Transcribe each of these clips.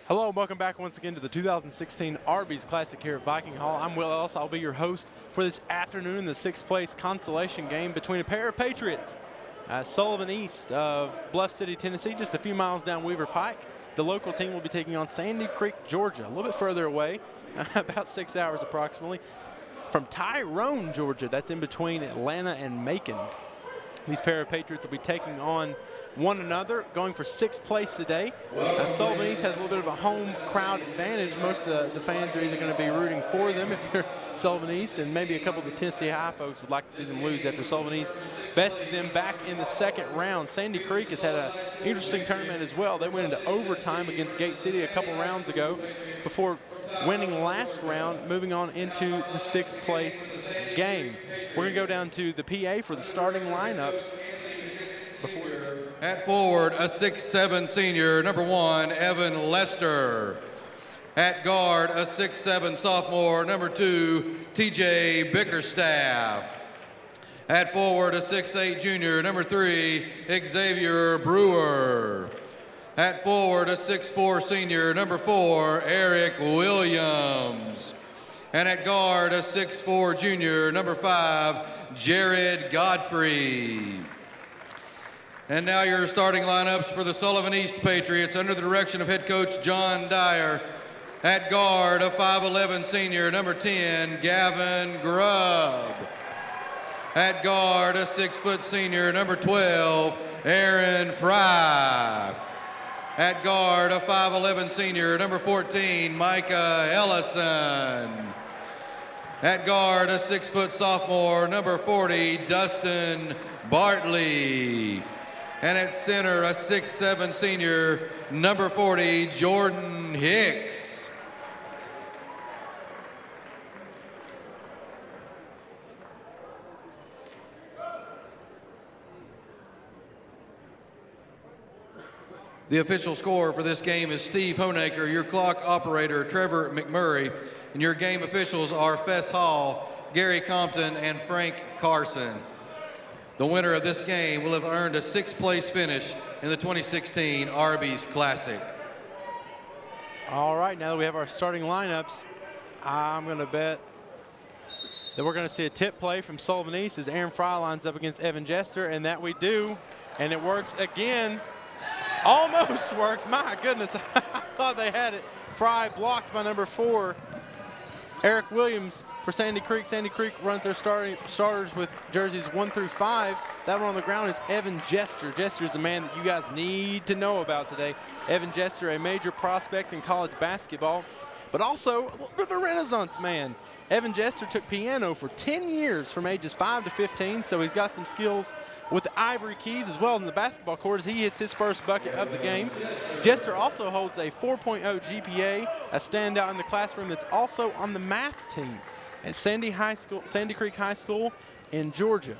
Hello, and welcome back once again to the 2016 Arby's Classic here at Viking Hall. I'm Will Ellis. I'll be your host for this afternoon in the sixth place consolation game between a pair of Patriots. Sullivan east of Bluff City, Tennessee, just a few miles down Weaver Pike. The local team will be taking on Sandy Creek, Georgia, a little bit further away, about 6 hours approximately, from Tyrone, Georgia. That's in between Atlanta and Macon. These pair of Patriots will be taking on one another, going for sixth place today. Sullivan East has a little bit of a home crowd advantage. Most of the fans are either going to be rooting for them if they're Sullivan East, and maybe a couple of the Tennessee High folks would like to see them lose after Sullivan East bested them back in the second round. Sandy Creek has had an interesting tournament as well. They went into overtime against Gate City a couple rounds ago before winning last round, moving on into the sixth place game. We're going to go down to the PA for the starting lineups. At forward, a 6'7" senior, number 1, Evan Lester. At guard, a 6'7" sophomore, number 2, TJ Bickerstaff. At forward, a 6'8" junior, number 3, Xavier Brewer. At forward, a 6'4" senior, number 4, Eric Williams. And at guard, a 6'4" junior, number 5, Jared Godfrey. And now your starting lineups for the Sullivan East Patriots under the direction of head coach John Dyer. At guard, a 5'11" senior, number 10, Gavin Grubb. At guard, a 6' senior, number 12, Aaron Fry. At guard, a 5'11" senior, number 14, Micah Ellison. At guard, a 6' sophomore, number 40, Dustin Bartley. And at center, a 6'7" senior, number 40, Jordan Hicks. The official score for this game is Steve Honaker, your clock operator, Trevor McMurray, and your game officials are Fess Hall, Gary Compton, and Frank Carson. The winner of this game will have earned a sixth place finish in the 2016 Arby's Classic. All right, now that we have our starting lineups, I'm going to bet that we're going to see a tip play from Sullivan East as Aaron Fry lines up against Evan Jester, and that we do, and it works again. Almost works. My goodness, I thought they had it. Fry blocked by number 4, Eric Williams for Sandy Creek. Sandy Creek runs their starters with jerseys 1 through 5. That one on the ground is Evan Jester. Jester is a man that you guys need to know about today. Evan Jester, a major prospect in college basketball, but also a little bit of a renaissance man. Evan Jester took piano for 10 years from ages 5 to 15, so he's got some skills with the ivory keys as well as in the basketball court as he hits his first bucket of the game. Jester also holds a 4.0 GPA, a standout in the classroom that's also on the math team at Sandy Creek High School in Georgia.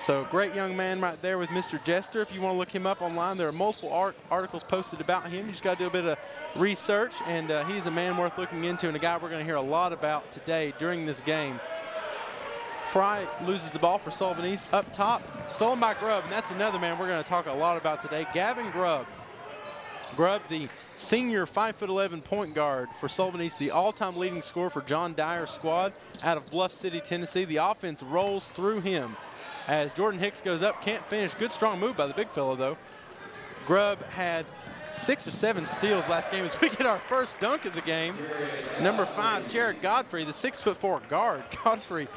So great young man right there with Mr. Jester. If you want to look him up online, there are multiple articles posted about him. You just got to do a bit of research, and he's a man worth looking into and a guy we're going to hear a lot about today during this game. Fry loses the ball for Sullivan East up top, stolen by Grubb, and that's another man we're going to talk a lot about today, Gavin Grubb. Grubb, the senior 5'11" point guard for Sullivan East, the all-time leading scorer for John Dyer's squad out of Bluff City, Tennessee. The offense rolls through him as Jordan Hicks goes up, can't finish. Good strong move by the big fellow though. Grubb had 6 or 7 steals last game as we get our first dunk of the game. Number 5, Jared Godfrey, the 6'4" guard. Godfrey,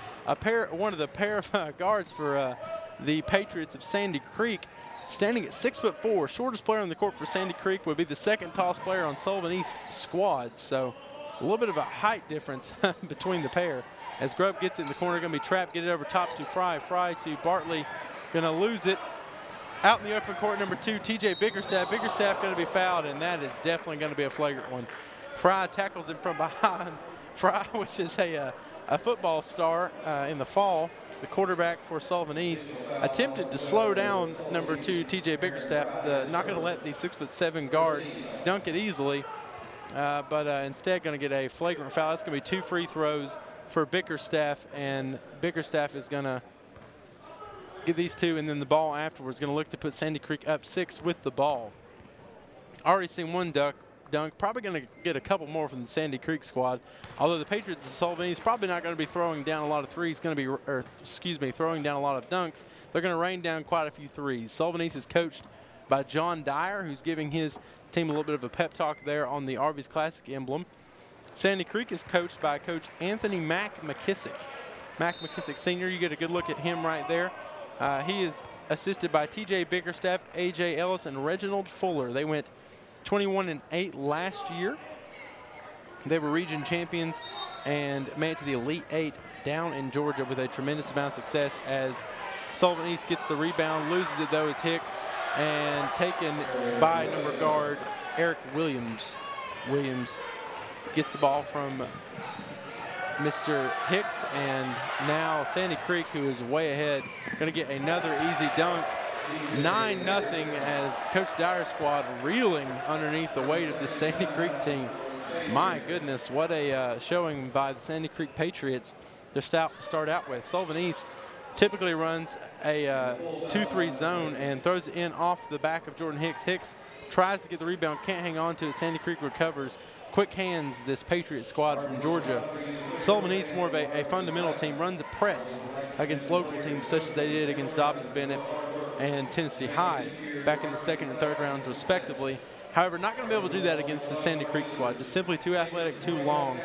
one of the pair of guards for the Patriots of Sandy Creek, standing at 6'4". Shortest player on the court for Sandy Creek would be the second tallest player on Sullivan East squad. So a little bit of a height difference between the pair. As Grubb gets it in the corner, going to be trapped, get it over top to Fry. Fry to Bartley, going to lose it. Out in the open court, number 2, TJ Bickerstaff. Bickerstaff going to be fouled, and that is definitely going to be a flagrant one. Fry tackles him from behind. Fry, which is a football star in the fall, the quarterback for Sullivan East, attempted to slow down number 2, TJ Bickerstaff. Not going to let the 6'7" guard dunk it easily, but instead going to get a flagrant foul. That's going to be 2 free throws for Bickerstaff, and Bickerstaff is going to get these 2, and then the ball afterwards. Going to look to put Sandy Creek up 6 with the ball. Already seen one dunk dunk. Probably going to get a couple more from the Sandy Creek squad. Although the Patriots of Sullivan East probably not going to be throwing down a lot of threes. Going to be, throwing down a lot of dunks. They're going to rain down quite a few threes. Sullivan East is coached by John Dyer, who's giving his team a little bit of a pep talk there on the Arby's Classic emblem. Sandy Creek is coached by Coach Anthony Mac McKissick. Mac McKissick Sr., you get a good look at him right there. He is assisted by TJ Bickerstaff, AJ Ellis, and Reginald Fuller. They went 21-8 last year. They were region champions and made it to the Elite Eight down in Georgia with a tremendous amount of success as Sullivan East gets the rebound, loses it though as Hicks, and taken by number guard Eric Williams. Williams gets the ball from Mr. Hicks, and now Sandy Creek, who is way ahead, going to get another easy dunk. 9-0 as Coach Dyer's squad reeling underneath the weight of the Sandy Creek team. My goodness, what a showing by the Sandy Creek Patriots to start out with. Sullivan East typically runs a 2-3 zone and throws it in off the back of Jordan Hicks. Hicks tries to get the rebound, can't hang on to it. Sandy Creek recovers. Quick hands, this Patriot squad from Georgia. Sullivan East, more of a fundamental team, runs a press against local teams such as they did against Dobbins-Bennett and Tennessee High back in the second and third rounds respectively. However, not going to be able to do that against the Sandy Creek squad. Just simply too athletic, too long.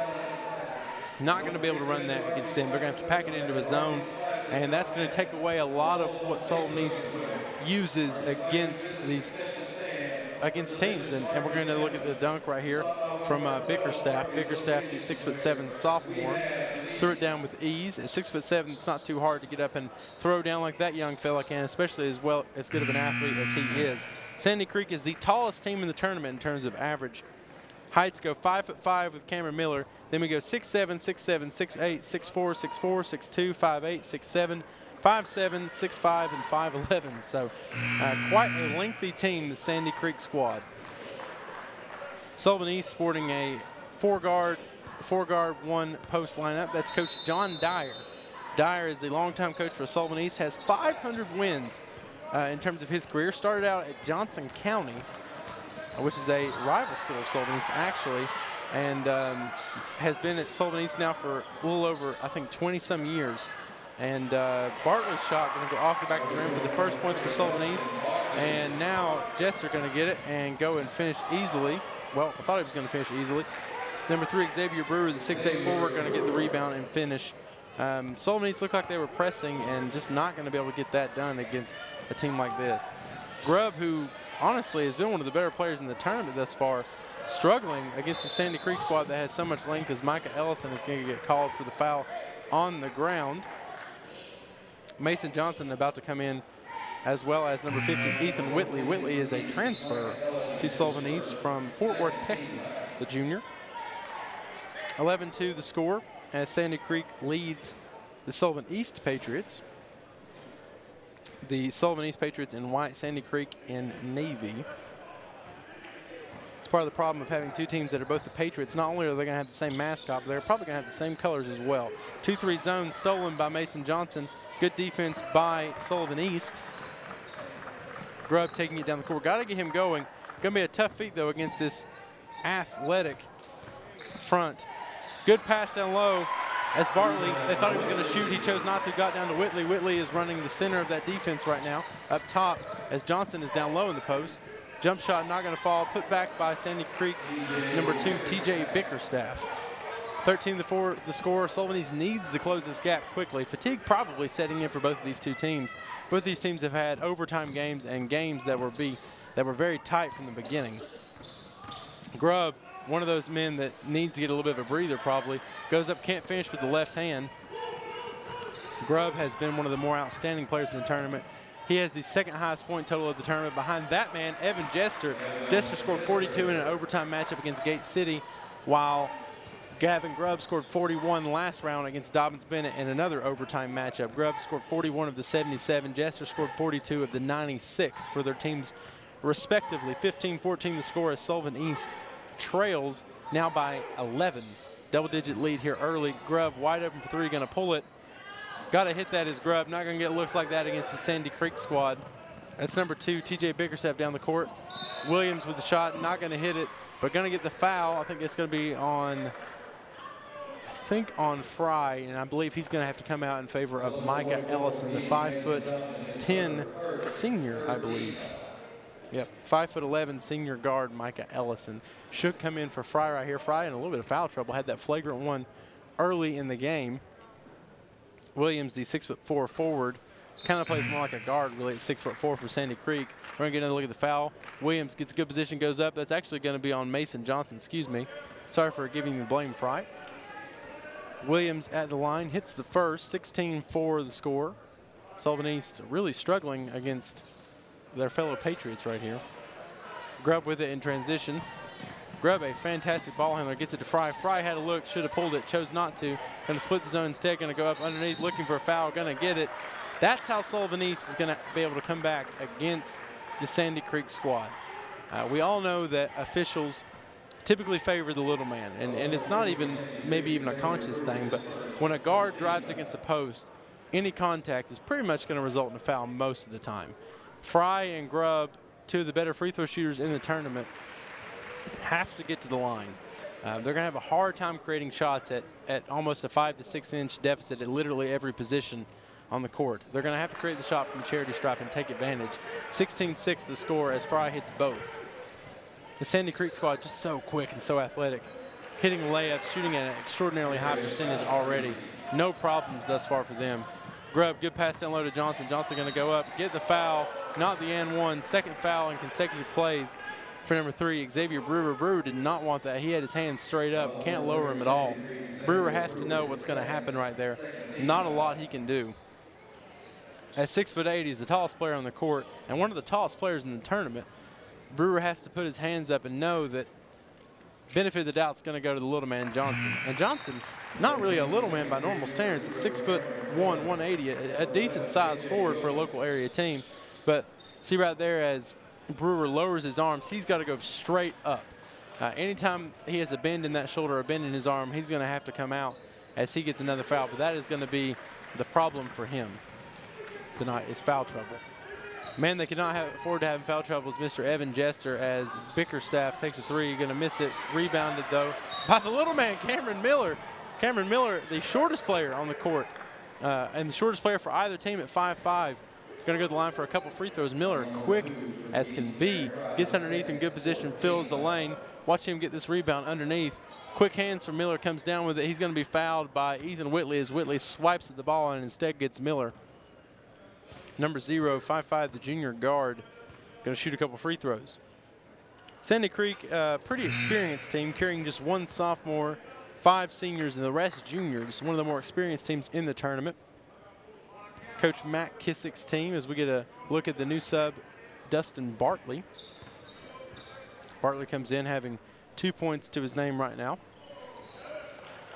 Not going to be able to run that against them. They're going to have to pack it into a zone, and that's going to take away a lot of what Sullivan East uses against teams. And we're going to look at the dunk right here from Bickerstaff. Bickerstaff, the 6'7" sophomore, threw it down with ease. At 6'7", it's not too hard to get up and throw down like that young fella can, especially as good of an athlete as he is. Sandy Creek is the tallest team in the tournament in terms of average heights. Go 5'5" with Cameron Miller. Then we go 6'7", 6'7", 6'8", 6'4", 6'4", 6'2", 5'8", 6'7", 5'7", 6'5", and 5'11". So quite a lengthy team, the Sandy Creek squad. Sullivan East sporting a four-guard, one-post lineup. That's Coach John Dyer. Dyer is the longtime coach for Sullivan East, has 500 wins in terms of his career. Started out at Johnson County, which is a rival school of Sullivan East, actually, and has been at Sullivan East now for a little over, I think, 20-some years. And Bartley's shot going to go off the back of the rim for the first points for Sullivan East. And now Jester going to get it and go and finish easily. Well, I thought he was going to finish easily. Number 3, Xavier Brewer, the 6'8" forward, going to get the rebound and finish. Sullivan East looked like they were pressing and just not going to be able to get that done against a team like this. Grubb, who honestly has been one of the better players in the tournament thus far, struggling against the Sandy Creek squad that has so much length, as Micah Ellison is going to get called for the foul on the ground. Mason Johnson about to come in, as well as number 50, Ethan Whitley. Whitley is a transfer to Sullivan East from Fort Worth, Texas, the junior. 11-2 the score as Sandy Creek leads the Sullivan East Patriots. The Sullivan East Patriots in white, Sandy Creek in navy. It's part of the problem of having two teams that are both the Patriots. Not only are they going to have the same mascot, but they're probably going to have the same colors as well. 2-3 zone stolen by Mason Johnson. Good defense by Sullivan East. Grubb taking it down the court. Got to get him going. Going to be a tough feat, though, against this athletic front. Good pass down low as Bartley, they thought he was going to shoot. He chose not to. Got down to Whitley. Whitley is running the center of that defense right now up top as Johnson is down low in the post. Jump shot not going to fall. Put back by Sandy Creek's number 2, TJ Bickerstaff. 13-4 the score. Sullivan East needs to close this gap quickly. Fatigue probably setting in for both of these two teams. Both of these teams have had overtime games and games that were very tight from the beginning. Grubb, one of those men that needs to get a little bit of a breather probably, goes up, can't finish with the left hand. Grubb has been one of the more outstanding players in the tournament. He has the second highest point total of the tournament. Behind that man, Evan Jester. Jester scored 42 in an overtime matchup against Gate City, while Gavin Grubb scored 41 last round against Dobbins-Bennett in another overtime matchup. Grubb scored 41 of the 77. Jester scored 42 of the 96 for their teams respectively. 15-14 the score as Sullivan East trails now by 11. Double-digit lead here early. Grubb wide open for 3, going to pull it. Got to hit that as Grubb. Not going to get looks like that against the Sandy Creek squad. That's number 2, TJ Bickerstaff down the court. Williams with the shot, not going to hit it, but going to get the foul. I think it's going to be on Fry, and I believe he's going to have to come out in favor of Micah Ellison, the 5'10" senior, I believe. Yep, 5'11" senior guard Micah Ellison should come in for Fry right here. Fry in a little bit of foul trouble, had that flagrant one early in the game. Williams, the 6'4" forward, kind of plays more like a guard really at 6'4" for Sandy Creek. We're going to get another look at the foul. Williams gets a good position, goes up. That's actually going to be on Mason Johnson, excuse me. Sorry for giving you the blame, Fry. Williams at the line, hits the first, 16-4 the score. Sullivan East really struggling against their fellow Patriots right here. Grubb with it in transition. Grubb, a fantastic ball handler, gets it to Fry. Fry had a look, should have pulled it, chose not to. Going to split the zone instead, going to go up underneath, looking for a foul, going to get it. That's how Sullivan East is going to be able to come back against the Sandy Creek squad. We all know that officials typically favor the little man, and it's not even maybe even a conscious thing, but when a guard drives against the post, any contact is pretty much going to result in a foul most of the time. Fry and Grubb, 2 of the better free throw shooters in the tournament, have to get to the line. They're going to have a hard time creating shots at almost a 5 to 6 inch deficit at literally every position on the court. They're going to have to create the shot from the charity stripe and take advantage. 16-6 the score as Fry hits both. The Sandy Creek squad just so quick and so athletic. Hitting layups, shooting at an extraordinarily high percentage already. No problems thus far for them. Grubb, good pass down low to Johnson. Johnson going to go up, get the foul, not the and one. Second foul in consecutive plays for number 3, Xavier Brewer. Brewer did not want that. He had his hands straight up, can't lower him at all. Brewer has to know what's going to happen right there. Not a lot he can do. At 6'8", he's the tallest player on the court and one of the tallest players in the tournament. Brewer has to put his hands up and know that benefit of the doubt is going to go to the little man, Johnson. And Johnson, not really a little man by normal standards, at 6'1", 180, a decent size forward for a local area team. But see right there as Brewer lowers his arms, he's got to go straight up. Anytime he has a bend in that shoulder or a bend in his arm, he's going to have to come out as he gets another foul. But that is going to be the problem for him tonight, is foul trouble. Man, they cannot afford to have foul trouble is Mr. Evan Jester as Bickerstaff takes a 3. Going to miss it. Rebounded, though, by the little man, Cameron Miller. Cameron Miller, the shortest player on the court and the shortest player for either team at 5'5". Going to go to the line for a couple free throws. Miller, quick as can be, gets underneath in good position, fills the lane. Watch him get this rebound underneath. Quick hands from Miller, comes down with it. He's going to be fouled by Ethan Whitley as Whitley swipes at the ball and instead gets Miller. Number 0, 5'5", the junior guard, going to shoot a couple free throws. Sandy Creek, pretty experienced team, carrying just 1 sophomore, 5 seniors, and the rest juniors. One of the more experienced teams in the tournament. Coach Matt Kissick's team as we get a look at the new sub, Dustin Bartley. Bartley comes in having 2 points to his name right now.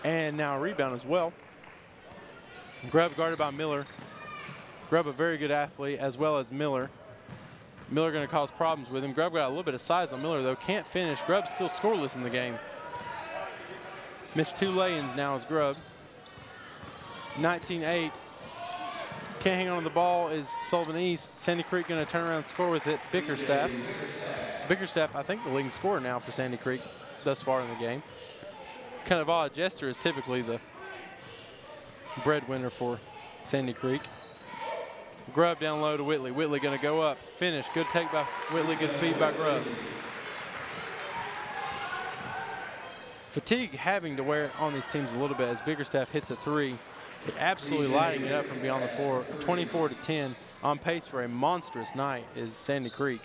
And now a rebound as well. Grubb guarded by Miller. Grubb, a very good athlete, as well as Miller. Miller going to cause problems with him. Grubb got a little bit of size on Miller, though. Can't finish. Grubb's still scoreless in the game. Missed 2 lay-ins now as Grubb. 19-8. Can't hang on to the ball is Sullivan East. Sandy Creek going to turn around and score with it. Bickerstaff. Bickerstaff, I think, the leading scorer now for Sandy Creek thus far in the game. Kind of odd. Jester is typically the breadwinner for Sandy Creek. Grubb down low to Whitley. Whitley going to go up. Finish. Good take by Whitley. Good feed by Grubb. Fatigue having to wear on these teams a little bit as Bickerstaff hits a 3. Absolutely lighting it up from beyond the floor. 24-10. On pace for a monstrous night is Sandy Creek.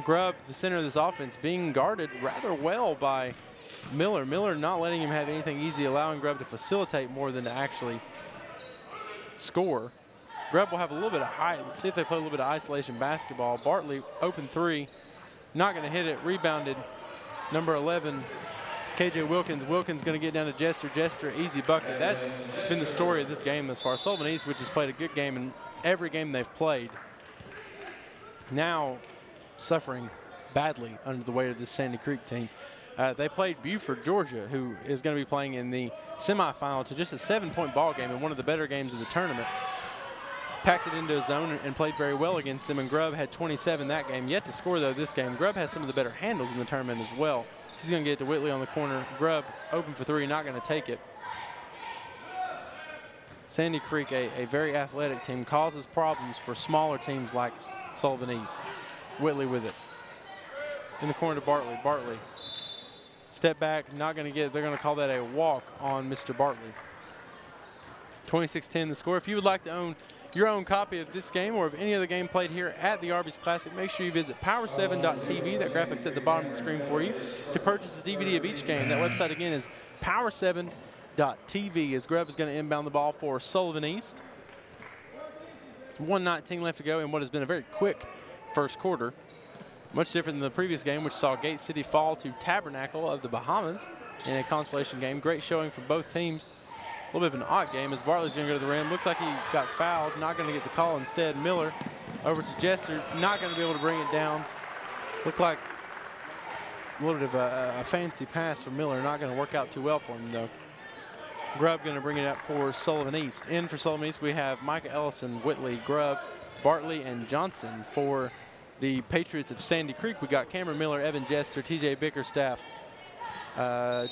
Grubb, the center of this offense, being guarded rather well by Miller. Miller not letting him have anything easy, allowing Grubb to facilitate more than to actually score. Grubb will have a little bit of height. Let's see if they play a little bit of isolation basketball. Bartley, open 3. Not going to hit it. Rebounded. Number 11, KJ Wilkins. Wilkins going to get down to Jester. Jester, easy bucket. That's been the story of this game thus far. Sullivan East, which has played a good game in every game they've played, now suffering badly under the weight of this Sandy Creek team. They played Buford, Georgia, who is going to be playing in the semifinal to just a 7-point ball game in one of the better games of the tournament. packed it into his zone and played very well against them, and Grubb had 27 that game. Yet to score, though, this game. Grubb has some of the better handles in the tournament as well. He's going to get it to Whitley on the corner. Grubb open for three, not going to take it. Sandy Creek, a very athletic team, causes problems for smaller teams like Sullivan East. Whitley with it. In the corner to Bartley. Bartley. Step back, not going to get it. They're going to call that a walk on Mr. Bartley. 26-10 the score. If you would like to own your own copy of this game or of any other game played here at the Arby's Classic, make sure you visit power7.tv. That graphic's at the bottom of the screen for you to purchase a DVD of each game. That website again is power7.tv. as Grubb is going to inbound the ball for Sullivan East. 1:19 left to go in what has been a very quick first quarter. Much different than the previous game, which saw Gate City fall to Tabernacle of the Bahamas in a consolation game. Great showing for both teams. A little bit of an odd game as Bartley's going to go to the rim. Looks like he got fouled, not going to get the call instead. Miller over to Jester, not going to be able to bring it down. Looked like a little bit of a fancy pass for Miller, not going to work out too well for him though. Grubb going to bring it up for Sullivan East. In for Sullivan East, we have Micah Ellison, Whitley, Grubb, Bartley, and Johnson. For the Patriots of Sandy Creek, we got Cameron Miller, Evan Jester, TJ Bickerstaff,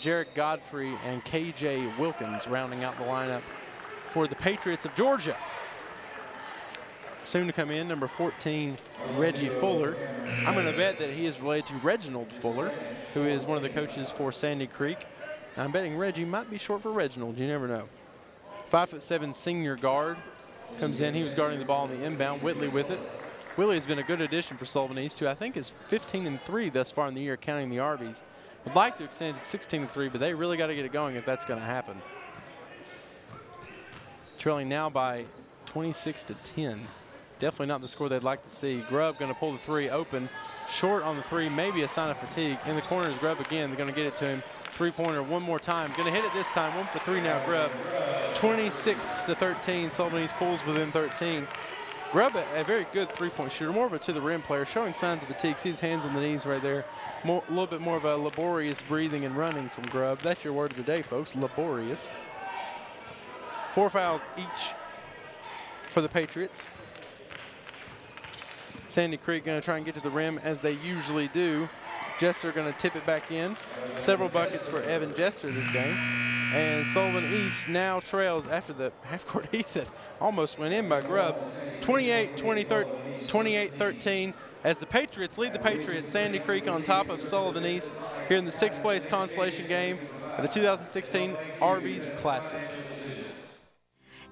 Jarrett Godfrey, and KJ Wilkins rounding out the lineup for the Patriots of Georgia. Soon to come in, number 14, Reggie Fuller. I'm going to bet that he is related to Reginald Fuller, who is one of the coaches for Sandy Creek. I'm betting Reggie might be short for Reginald. You never know. 5'7" senior guard comes in. He was guarding the ball on the inbound. Whitley with it. Whitley has been a good addition for Sullivan East, who I think is 15-3 thus far in the year, counting the Arby's. Would like to extend it to 16-3, but they really got to get it going if that's going to happen. Trailing now by 26-10. Definitely not the score they'd like to see. Grubb going to pull the three open. Short on the three, maybe a sign of fatigue. In the corner is Grubb again. They're going to get it to him. Three-pointer one more time. Going to hit it this time. 1 for 3 now, Grubb. 26-13. Sullivan East pulls within 13. Grubb, a very good three-point shooter, more of a to-the-rim player, showing signs of fatigue. See his hands on the knees right there. A little bit more of a laborious breathing and running from Grubb. That's your word of the day, folks, laborious. 4 fouls each for the Patriots. Sandy Creek going to try and get to the rim as they usually do. Jester going to tip it back in. Several buckets for Evan Jester this game. And Sullivan East now trails after the half-court heat that almost went in by Grubb. 28-13 as the Patriots lead the Patriots. Sandy Creek on top of Sullivan East here in the 6th place consolation game of the 2016 Arby's Classic.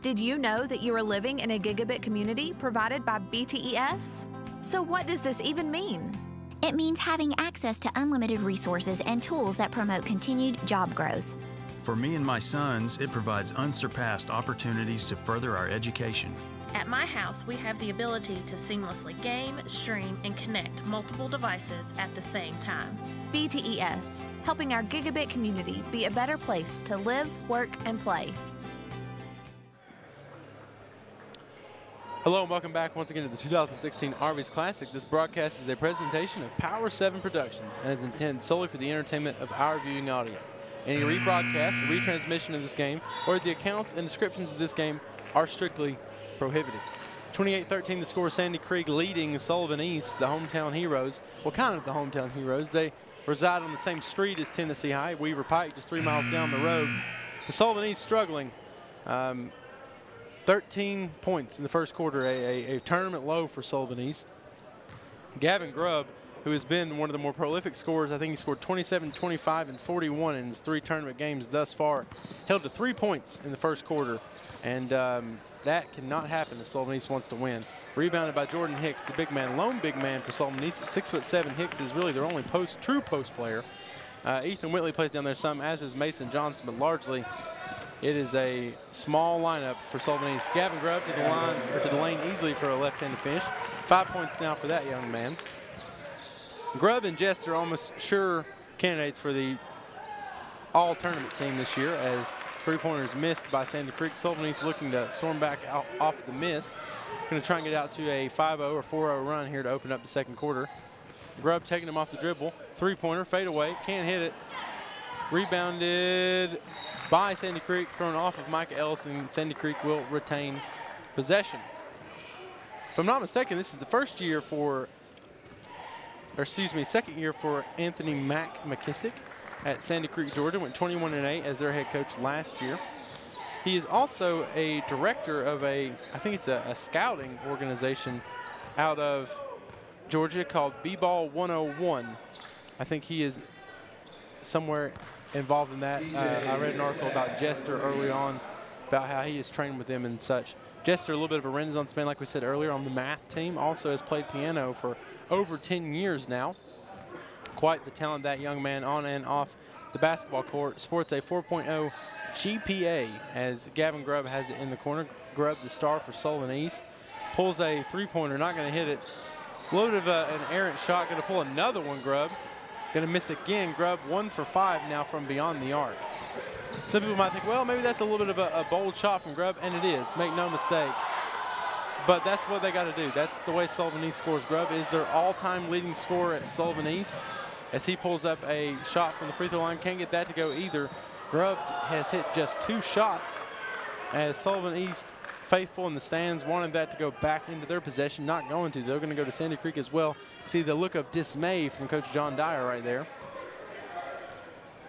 Did you know that you are living in a gigabit community provided by BTES? So what does this even mean? It means having access to unlimited resources and tools that promote continued job growth. For me and my sons, it provides unsurpassed opportunities to further our education. At my house, we have the ability to seamlessly game, stream, and connect multiple devices at the same time. BTES, helping our gigabit community be a better place to live, work, and play. Hello and welcome back once again to the 2016 Arby's Classic. This broadcast is a presentation of Power 7 Productions and is intended solely for the entertainment of our viewing audience. Any rebroadcast, retransmission of this game, or the accounts and descriptions of this game are strictly prohibited. 28-13 the score, Sandy Creek leading Sullivan East, the hometown heroes. Well, kind of the hometown heroes. They reside on the same street as Tennessee High, Weaver Pike, just 3 miles down the road. The Sullivan East struggling. 13 points in the first quarter, a tournament low for Sullivan East. Gavin Grubb, who has been one of the more prolific scorers, I think he scored 27, 25, and 41 in his 3 tournament games thus far, held to 3 points in the first quarter, and that cannot happen if Sullivan East wants to win. Rebounded by Jordan Hicks, the big man, lone big man for Sullivan East at 6'7". Hicks is really their only true post player. Ethan Whitley plays down there some, as is Mason Johnson, but largely it is a small lineup for Sullivan East. Gavin Grubb to the line, or to the lane easily for a left-handed finish. 5 points now for that young man. Grubb and Jester are almost sure candidates for the all-tournament team this year, as three-pointers missed by Sandy Creek. Sullivan East looking to storm back out off the miss. Going to try and get out to a 5-0 or 4-0 run here to open up the second quarter. Grubb taking him off the dribble. Three-pointer, fade away, can't hit it. Rebounded by Sandy Creek, thrown off of Micah Ellison. Sandy Creek will retain possession. if I'm not mistaken, this is the second year for Anthony McKissick at Sandy Creek, Georgia. Went 21-8 as their head coach last year. He is also a director of I think it's a scouting organization out of Georgia called B-Ball 101. I think he is somewhere involved in that. I read an article about Jester early on about how he is trained with them and such. Jester, a little bit of a renaissance man, like we said earlier, on the math team. Also has played piano for over 10 years now. Quite the talent, that young man, on and off the basketball court. Sports a 4.0 GPA as Gavin Grubb has it in the corner. Grubb, the star for Sullivan East, pulls a three-pointer, not going to hit it. A little bit of an errant shot, going to pull another one, Grubb. Going to miss again. Grubb 1 for 5 now from beyond the arc. Some people might think, well, maybe that's a little bit of a bold shot from Grubb, and it is, make no mistake. But that's what they got to do. That's the way Sullivan East scores. Grubb is their all-time leading scorer at Sullivan East as he pulls up a shot from the free throw line. Can't get that to go either. Grubb has hit just 2 shots as Sullivan East, faithful in the stands, wanted that to go back into their possession. Not going to. They're going to go to Sandy Creek as well. See the look of dismay from Coach John Dyer right there.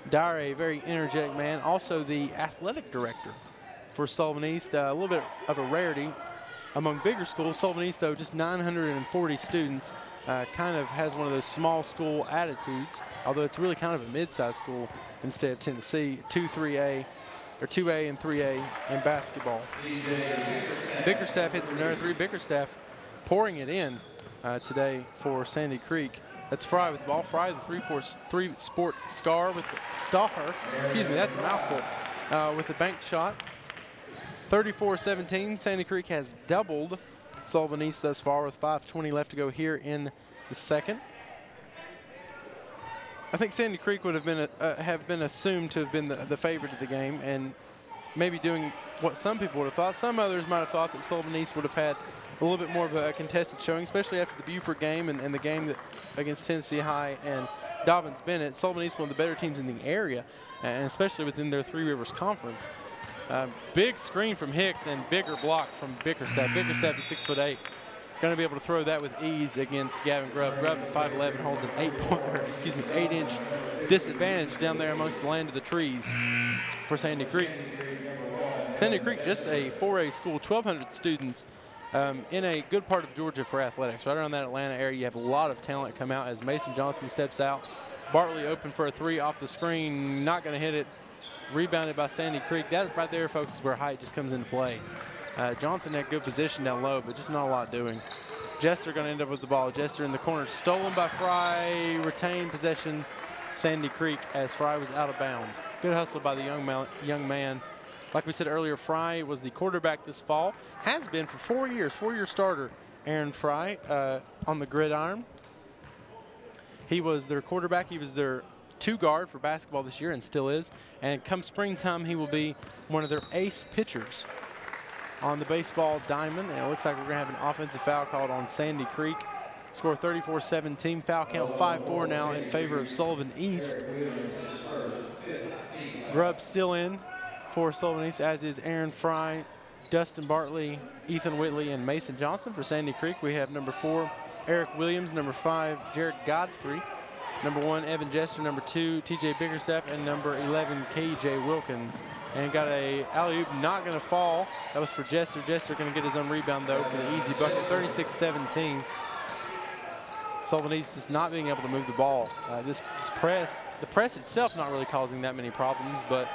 Dyer, a very energetic man, also the athletic director for Sullivan East. A little bit of a rarity among bigger schools. Sullivan East, though, just 940 students, kind of has one of those small school attitudes, although it's really kind of a mid-sized school instead of Tennessee. 2A and 3A in basketball. Bickerstaff hits another 3. Bickerstaff pouring it in today for Sandy Creek. That's Fry with the ball. Fry, the three-sport star with the star. Excuse me, that's a mouthful. With the bank shot. 34-17. Sandy Creek has doubled Sullivan East thus far with 5:20 left to go here in the second. I think Sandy Creek would have been assumed to have been the favorite of the game, and maybe doing what some people would have thought. Some others might have thought that Sullivan East would have had a little bit more of a contested showing, especially after the Buford game and the game against Tennessee High and Dobbins Bennett. Sullivan East, one of the better teams in the area, and especially within their Three Rivers Conference. Big screen from Hicks and bigger block from Bickerstaff. Bickerstaff is 6'8". Going to be able to throw that with ease against Gavin Grubb. Grubb at 5'11" holds an 8-inch disadvantage down there amongst the land of the trees for Sandy Creek. Sandy Creek, just a 4A school, 1,200 students in a good part of Georgia for athletics. Right around that Atlanta area, you have a lot of talent come out as Mason Johnson steps out. Bartley open for a 3 off the screen, not going to hit it. Rebounded by Sandy Creek. That right there, folks, is where height just comes into play. Johnson had good position down low, but just not a lot doing. Jester going to end up with the ball. Jester in the corner, stolen by Fry, retained possession. Sandy Creek as Fry was out of bounds. Good hustle by the young man. Like we said earlier, Fry was the quarterback this fall. Has been for 4 years, 4-year starter, Aaron Fry, on the gridiron. He was their quarterback. He was their 2 guard for basketball this year and still is. And come springtime, he will be one of their ace pitchers on the baseball diamond. And it looks like we're going to have an offensive foul called on Sandy Creek. Score 34-17. Foul count 5-4 now in favor of Sullivan East. Grubb still in for Sullivan East, as is Aaron Fry, Dustin Bartley, Ethan Whitley, and Mason Johnson. For Sandy Creek, we have number 4, Eric Williams, number 5, Jared Godfrey, number 1, Evan Jester, number 2, TJ Bickerstaff, and number 11, KJ Wilkins. And got a alley-oop, not going to fall. That was for Jester. Jester going to get his own rebound, though, for the easy bucket, 36-17. Sullivan East just not being able to move the ball. This press, the press itself not really causing that many problems, but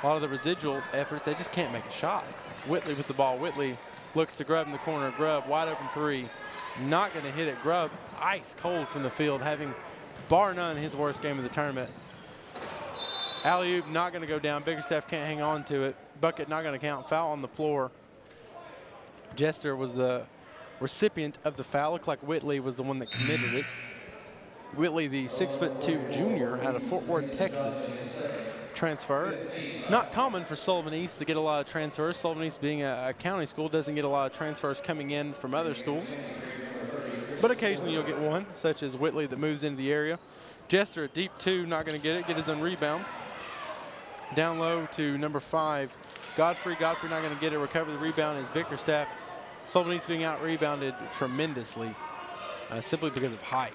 a lot of the residual efforts, they just can't make a shot. Whitley with the ball. Whitley looks to Grubb in the corner. Grubb, wide open 3. Not going to hit it. Grubb, ice cold from the field, having, bar none, his worst game of the tournament. Alley-oop not going to go down. Bickerstaff can't hang on to it. Bucket not going to count. Foul on the floor. Jester was the recipient of the foul. Looked like Whitley was the one that committed it. Whitley, the 6'2" junior out of Fort Worth, Texas. Transfer. Not common for Sullivan East to get a lot of transfers. Sullivan East, being a county school, doesn't get a lot of transfers coming in from other schools. But occasionally you'll get one, such as Whitley that moves into the area. Jester, a deep 2, not going to get it. Get his own rebound. Down low to number 5, Godfrey. Godfrey not going to get it. Recover the rebound as Bickerstaff Sullivan East being out-rebounded tremendously simply because of height.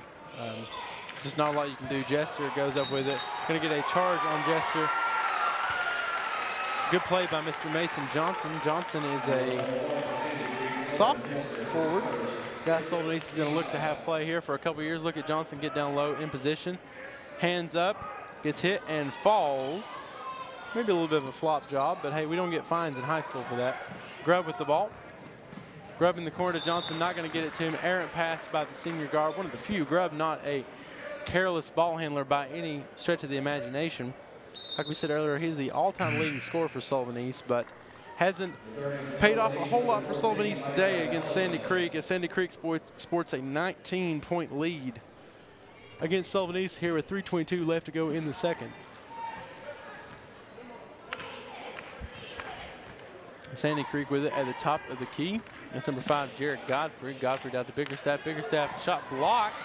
Just not a lot you can do. Jester goes up with it. Going to get a charge on Jester. Good play by Mr. Mason Johnson. Johnson is a sophomore forward. Guy Sullivan East is going to look to have play here for a couple years. Look at Johnson get down low in position. Hands up, gets hit and falls. Maybe a little bit of a flop job, but hey, we don't get fines in high school for that. Grubb with the ball. Grubb in the corner to Johnson, not going to get it to him. Errant pass by the senior guard, one of the few. Grubb not a careless ball handler by any stretch of the imagination. Like we said earlier, he's the all-time leading scorer for Sullivan East, but hasn't paid off a whole lot for Sullivan East today against Sandy Creek, as Sandy Creek sports a 19-point lead against Sullivan East here with 3:22 left to go in the second. Sandy Creek with it at the top of the key. That's number 5, Jared Godfrey. Godfrey down to Bickerstaff. Bickerstaff shot blocked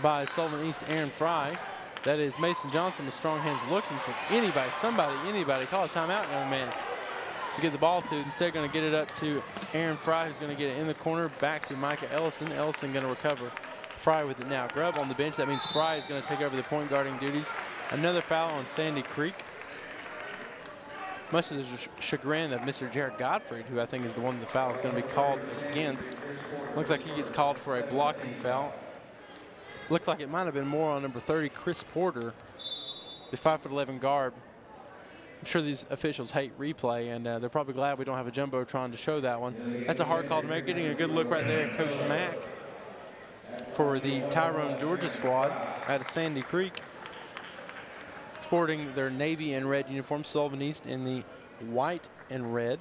by Sullivan East Aaron Fry. That is Mason Johnson with strong hands looking for anybody, somebody, anybody. Call a timeout, young man, to get the ball to. Instead, going to get it up to Aaron Fry, who's going to get it in the corner. Back to Micah Ellison. Ellison going to recover. Fry with it now. Grubb on the bench. That means Fry is going to take over the point guarding duties. Another foul on Sandy Creek. Much to the chagrin of Mr. Jared Godfrey, who I think is the one the foul is going to be called against. Looks like he gets called for a blocking foul. Looked like it might have been more on number 30, Chris Porter, the 5'11" guard. I'm sure these officials hate replay, and they're probably glad we don't have a Jumbotron to show that one. That's a hard call to make. Getting a good look right there, Coach Mack for the Tyrone, Georgia squad out of Sandy Creek, sporting their navy and red uniforms. Sullivan East in the white and red.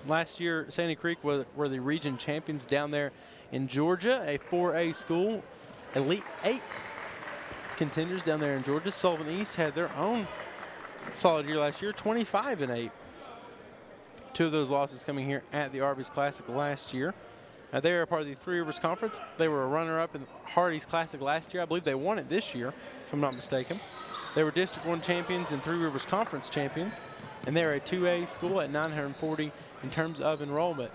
Last year, Sandy Creek were the region champions down there in Georgia, a 4A school. Elite 8 contenders down there in Georgia. Sullivan East had their own solid year last year, 25-8. 2 of those losses coming here at the Arby's Classic last year. They are part of the Three Rivers Conference. They were a runner-up in Hardy's Classic last year. I believe they won it this year, if I'm not mistaken. They were District 1 champions and Three Rivers Conference champions, and they're a 2A school at 940 in terms of enrollment.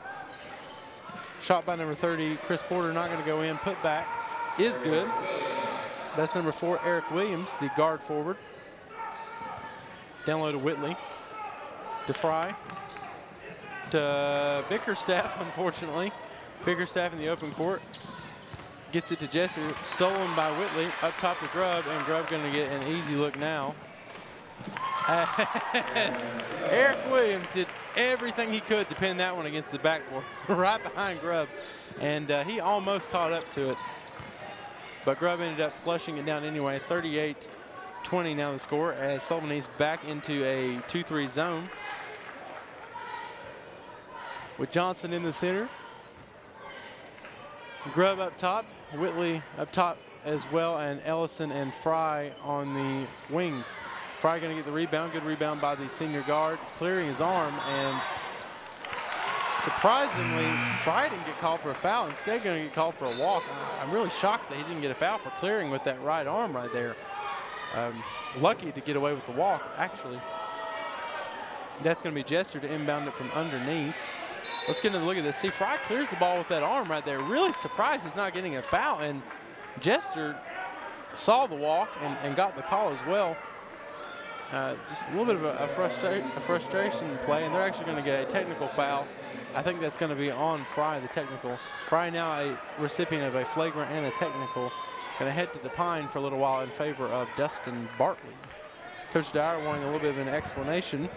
Shot by number 30, Chris Porter, not going to go in. Put back is good. That's number 4, Eric Williams, the guard forward. Down low to Whitley. To Fry. To Bickerstaff, unfortunately. Bickerstaff in the open court. Gets it to Jester. Stolen by Whitley. Up top to Grubb, and Grubb going to get an easy look now. Eric Williams did everything he could to pin that one against the backboard, right behind Grubb, and he almost caught up to it. But Grubb ended up flushing it down anyway. 38-20 now the score, as Sullivan East back into a 2-3 zone with Johnson in the center. Grubb up top, Whitley up top as well, and Ellison and Fry on the wings. Fry going to get the rebound. Good rebound by the senior guard, clearing his arm, and surprisingly, Fry didn't get called for a foul. Instead, going to get called for a walk. I'm really shocked that he didn't get a foul for clearing with that right arm right there. Lucky to get away with the walk, actually. That's going to be Jester to inbound it from underneath. Let's get a look at this. See, Fry clears the ball with that arm right there. Really surprised he's not getting a foul, and Jester saw the walk and got the call as well. Just a little bit of a frustration play, and they're actually going to get a technical foul. I think that's going to be on Fry, the technical. Fry now a recipient of a flagrant and a technical. Going to head to the Pine for a little while in favor of Dustin Bartley. Coach Dyer wanting a little bit of an explanation.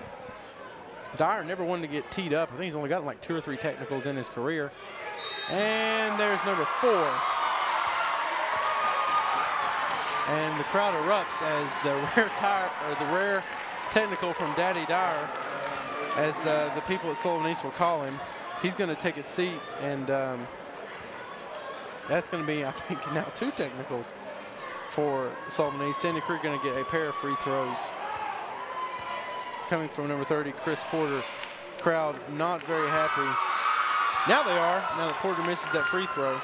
Dyer never wanted to get teed up. I think he's only gotten like 2 or 3 technicals in his career. And there's number 4. And the crowd erupts as the rare technical from Daddy Dyer, as the people at Sullivan East will call him. He's going to take a seat, and that's going to be, I think, now 2 technicals for Sullivan East. Sandy Creek going to get a pair of free throws coming from number 30, Chris Porter. Crowd not very happy. Now they are, now that Porter misses that free throw.